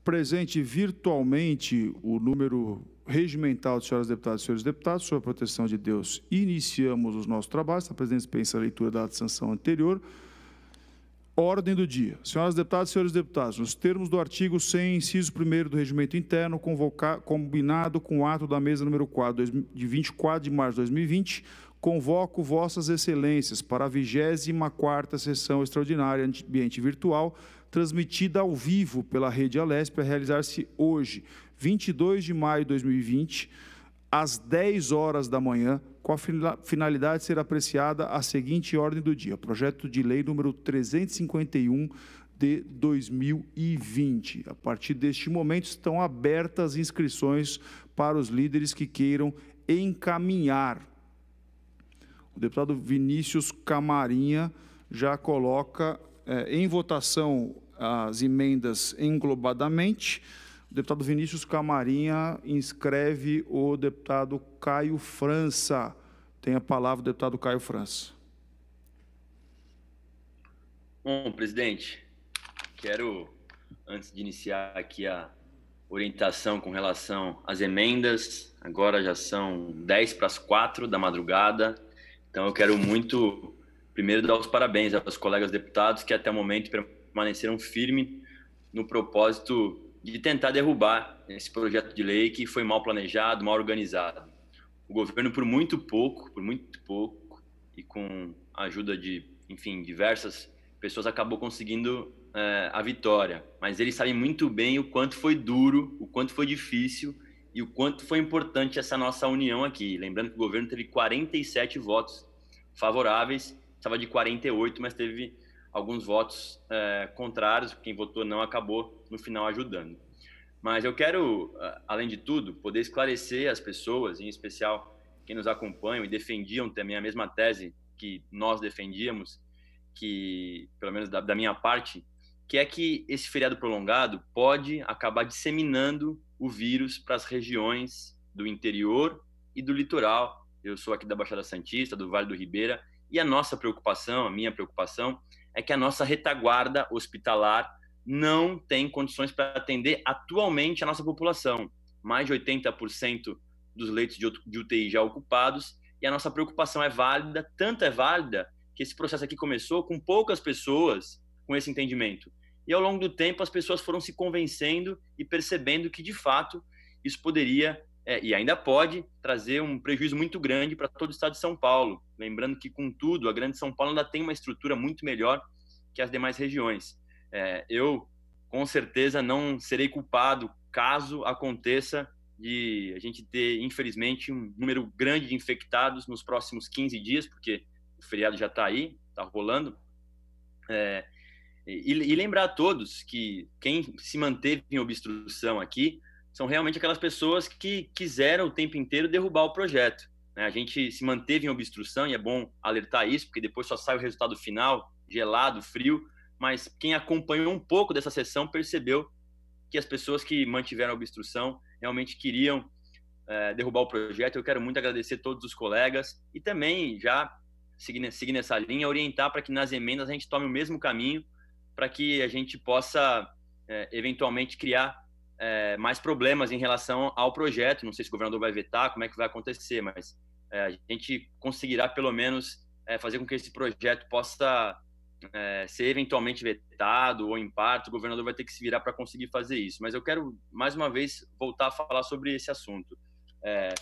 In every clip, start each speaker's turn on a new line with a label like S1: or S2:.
S1: Presente virtualmente o número regimental de senhoras deputadas e senhores deputados, sob a proteção de Deus, iniciamos os nossos trabalhos. A presidência dispensa a leitura da ata de sanção anterior. Ordem do dia. Senhoras deputadas e senhores deputados, nos termos do artigo 100, inciso 1º do Regimento Interno, combinado com o ato da mesa número 4, de 24 de março de 2020, convoco vossas excelências para a 24ª sessão extraordinária de ambiente virtual, transmitida ao vivo pela Rede Alesp, a realizar-se hoje, 22 de maio de 2020, às 10 horas da manhã, com a finalidade de ser apreciada a seguinte ordem do dia: projeto de lei número 351 de 2020. A partir deste momento estão abertas inscrições para os líderes que queiram encaminhar. O deputado Vinícius Camarinha já coloca em votação as emendas englobadamente. O deputado Vinícius Camarinha inscreve o deputado Caio França. Tem a palavra o deputado Caio França.
S2: Bom, presidente, quero, antes de iniciar aqui a orientação com relação às emendas, agora já são 4:10 da madrugada, então eu quero muito, primeiro, dar os parabéns aos colegas deputados que até o momento permaneceram firmes no propósito de tentar derrubar esse projeto de lei que foi mal planejado, mal organizado. O governo, por muito pouco, e com a ajuda de, enfim, diversas pessoas, acabou conseguindo a vitória. Mas eles sabem muito bem o quanto foi duro, o quanto foi difícil e o quanto foi importante essa nossa união aqui. Lembrando que o governo teve 47 votos favoráveis, estava de 48, mas teve alguns votos contrários. Quem votou não acabou, no final, ajudando. Mas eu quero, além de tudo, poder esclarecer as pessoas, em especial quem nos acompanham e defendiam também a mesma tese que nós defendíamos, que, pelo menos da minha parte, que é que esse feriado prolongado pode acabar disseminando o vírus para as regiões do interior e do litoral. Eu sou aqui da Baixada Santista, do Vale do Ribeira, e a nossa preocupação, a minha preocupação, é que a nossa retaguarda hospitalar não tem condições para atender atualmente a nossa população. Mais de 80% dos leitos de UTI já ocupados, e a nossa preocupação é válida, tanto é válida que esse processo aqui começou com poucas pessoas com esse entendimento. E ao longo do tempo as pessoas foram se convencendo e percebendo que, de fato, isso poderia e ainda pode trazer um prejuízo muito grande para todo o estado de São Paulo. Lembrando que, contudo, a Grande São Paulo ainda tem uma estrutura muito melhor que as demais regiões. Eu, com certeza, não serei culpado caso aconteça de a gente ter, infelizmente, um número grande de infectados nos próximos 15 dias, porque o feriado já está aí, está rolando. E lembrar a todos que quem se manteve em obstrução aqui são realmente aquelas pessoas que quiseram o tempo inteiro derrubar o projeto. A gente se manteve em obstrução, e é bom alertar isso, porque depois só sai o resultado final, gelado, frio, mas quem acompanhou um pouco dessa sessão percebeu que as pessoas que mantiveram a obstrução realmente queriam derrubar o projeto. Eu quero muito agradecer a todos os colegas e também, já seguir nessa linha, orientar para que nas emendas a gente tome o mesmo caminho, para que a gente possa eventualmente criar mais problemas em relação ao projeto. Não sei se o governador vai vetar, como é que vai acontecer, mas a gente conseguirá pelo menos fazer com que esse projeto possa ser eventualmente vetado ou em parte. O governador vai ter que se virar para conseguir fazer isso. Mas eu quero, mais uma vez, voltar a falar sobre esse assunto.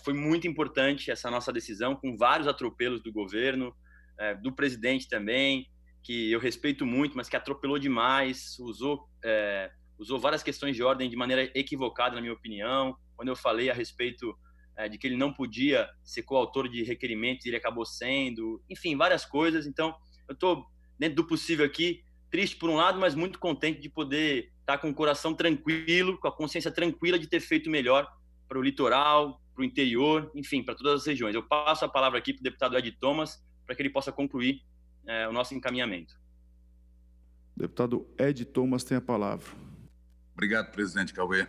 S2: Foi muito importante essa nossa decisão, com vários atropelos do governo, do presidente também, que eu respeito muito, mas que atropelou demais, usou várias questões de ordem de maneira equivocada, na minha opinião. Quando eu falei a respeito de que ele não podia ser coautor de requerimentos, ele acabou sendo, enfim, várias coisas. Então, eu estou, dentro do possível aqui, triste por um lado, mas muito contente de poder estar com o coração tranquilo, com a consciência tranquila de ter feito melhor para o litoral, para o interior, enfim, para todas as regiões. Eu passo a palavra aqui para o deputado Ed Thomas, para que ele possa concluir o nosso encaminhamento.
S1: Deputado Ed Thomas tem a palavra.
S3: Obrigado, presidente Cauê.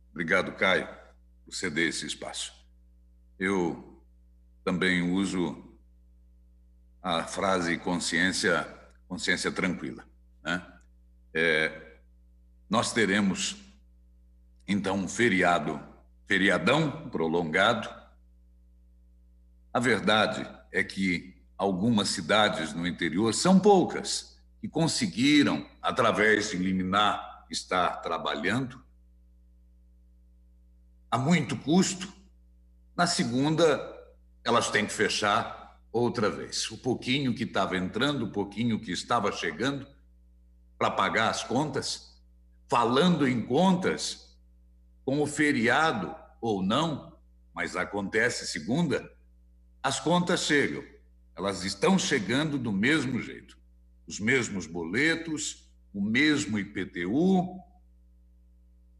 S3: Obrigado, Caio, por ceder esse espaço. Eu também uso a frase consciência tranquila, né? Nós teremos então um feriadão prolongado. A verdade é que algumas cidades no interior, são poucas, que conseguiram, através de liminar, estar trabalhando a muito custo. Na segunda, elas têm que fechar outra vez. O pouquinho que estava entrando, o pouquinho que estava chegando para pagar as contas. Falando em contas, com o feriado ou não, mas acontece segunda, as contas chegam. Elas estão chegando do mesmo jeito. Os mesmos boletos, o mesmo IPTU,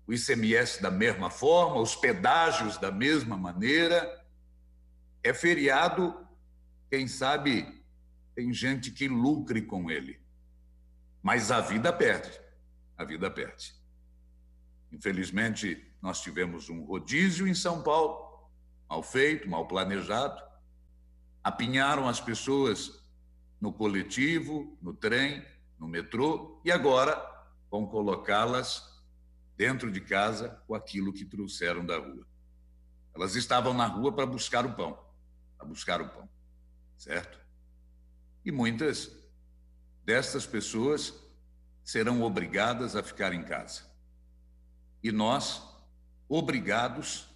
S3: o ICMS da mesma forma, os pedágios da mesma maneira. É feriado, quem sabe tem gente que lucre com ele. Mas a vida perde. A vida perde. Infelizmente, nós tivemos um rodízio em São Paulo, mal feito, mal planejado. Apinharam as pessoas no coletivo, no trem, no metrô, e agora vão colocá-las dentro de casa com aquilo que trouxeram da rua. Elas estavam na rua para buscar o pão, certo? E muitas destas pessoas serão obrigadas a ficar em casa. E nós, obrigados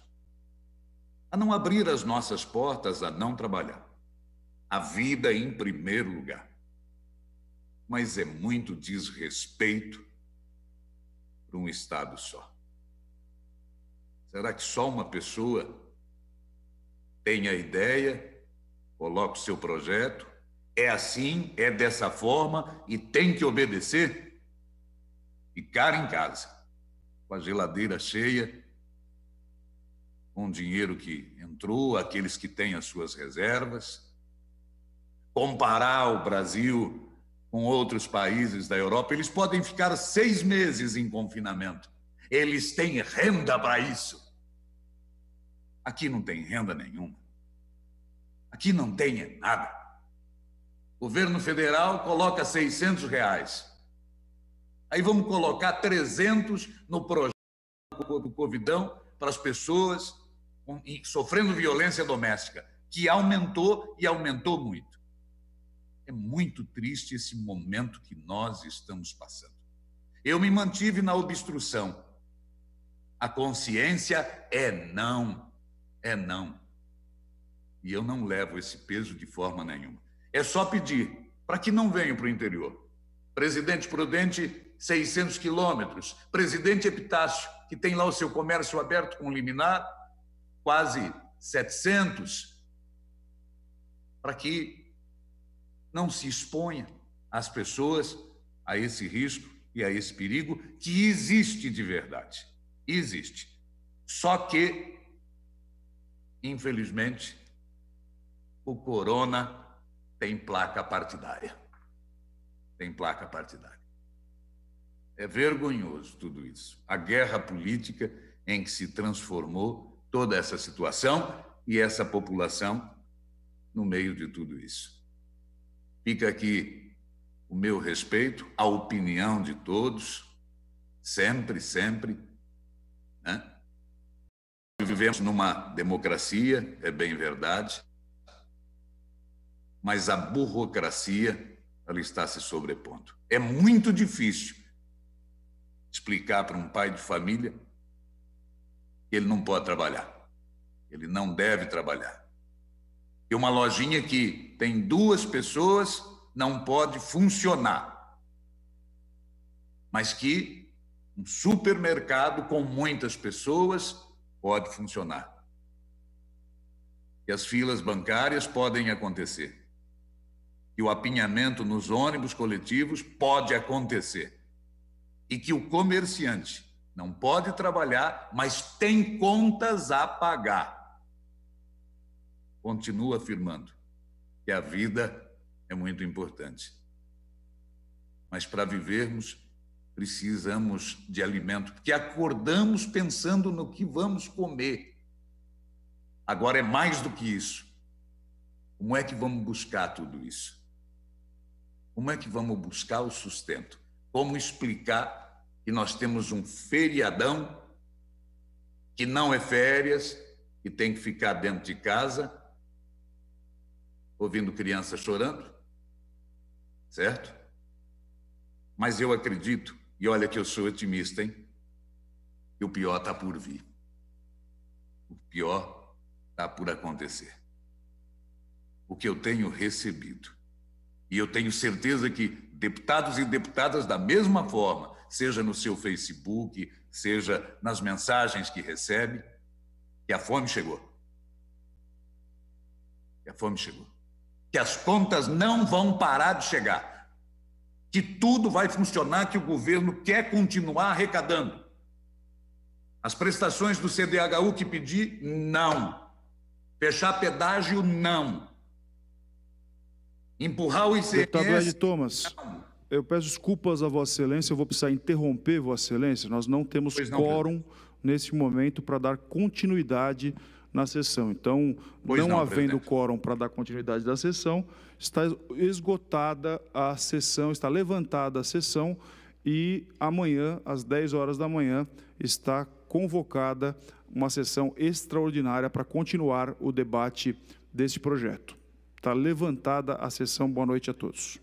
S3: a não abrir as nossas portas, a não trabalhar. A vida em primeiro lugar. Mas é muito desrespeito para um Estado só. Será que só uma pessoa tem a ideia, coloca o seu projeto, é assim, é dessa forma e tem que obedecer? Ficar em casa, com a geladeira cheia, com o dinheiro que entrou, aqueles que têm as suas reservas, comparar o Brasil com outros países da Europa, eles podem ficar 6 meses em confinamento. Eles têm renda para isso. Aqui não tem renda nenhuma. Aqui não tem nada. O governo federal coloca R$600. Aí vamos colocar 300 no projeto do Covidão para as pessoas sofrendo violência doméstica, que aumentou e aumentou muito. É muito triste esse momento que nós estamos passando. Eu me mantive na obstrução. A consciência é não. É não. E eu não levo esse peso de forma nenhuma. É só pedir para que não venham para o interior. Presidente Prudente, 600 quilômetros. Presidente Epitácio, que tem lá o seu comércio aberto com liminar, quase 700. Para que não se exponha as pessoas a esse risco e a esse perigo que existe de verdade. Existe. Só que, infelizmente, o corona tem placa partidária. Tem placa partidária. É vergonhoso tudo isso. A guerra política em que se transformou toda essa situação e essa população no meio de tudo isso. Fica aqui o meu respeito, a opinião de todos, sempre, sempre, né? Vivemos numa democracia, é bem verdade, mas a burocracia, ela está se sobrepondo. É muito difícil explicar para um pai de família que ele não pode trabalhar, ele não deve trabalhar. E uma lojinha que tem 2 pessoas não pode funcionar. Mas que um supermercado com muitas pessoas pode funcionar. E as filas bancárias podem acontecer. E o apinhamento nos ônibus coletivos pode acontecer. E que o comerciante não pode trabalhar, mas tem contas a pagar. Continuo afirmando que a vida é muito importante. Mas para vivermos, precisamos de alimento, porque acordamos pensando no que vamos comer. Agora é mais do que isso. Como é que vamos buscar tudo isso? Como é que vamos buscar o sustento? Como explicar que nós temos um feriadão que não é férias, que tem que ficar dentro de casa, ouvindo crianças chorando, certo? Mas eu acredito, e olha que eu sou otimista, hein? Que o pior está por vir. O pior está por acontecer. O que eu tenho recebido, e eu tenho certeza que deputados e deputadas da mesma forma, seja no seu Facebook, seja nas mensagens que recebe, que a fome chegou. Que a fome chegou. Que as contas não vão parar de chegar. Que tudo vai funcionar, que o governo quer continuar arrecadando. As prestações do CDHU que pedi, não. Fechar pedágio, não. Empurrar o ICMS...
S1: Deputado Ed Thomas, eu peço desculpas a Vossa Excelência, eu vou precisar interromper Vossa Excelência. Nós não temos quórum nesse momento para dar continuidade na sessão. Então, não havendo quórum para dar continuidade da sessão, está esgotada a sessão, está levantada a sessão e amanhã, às 10 horas da manhã, está convocada uma sessão extraordinária para continuar o debate deste projeto. Está levantada a sessão. Boa noite a todos.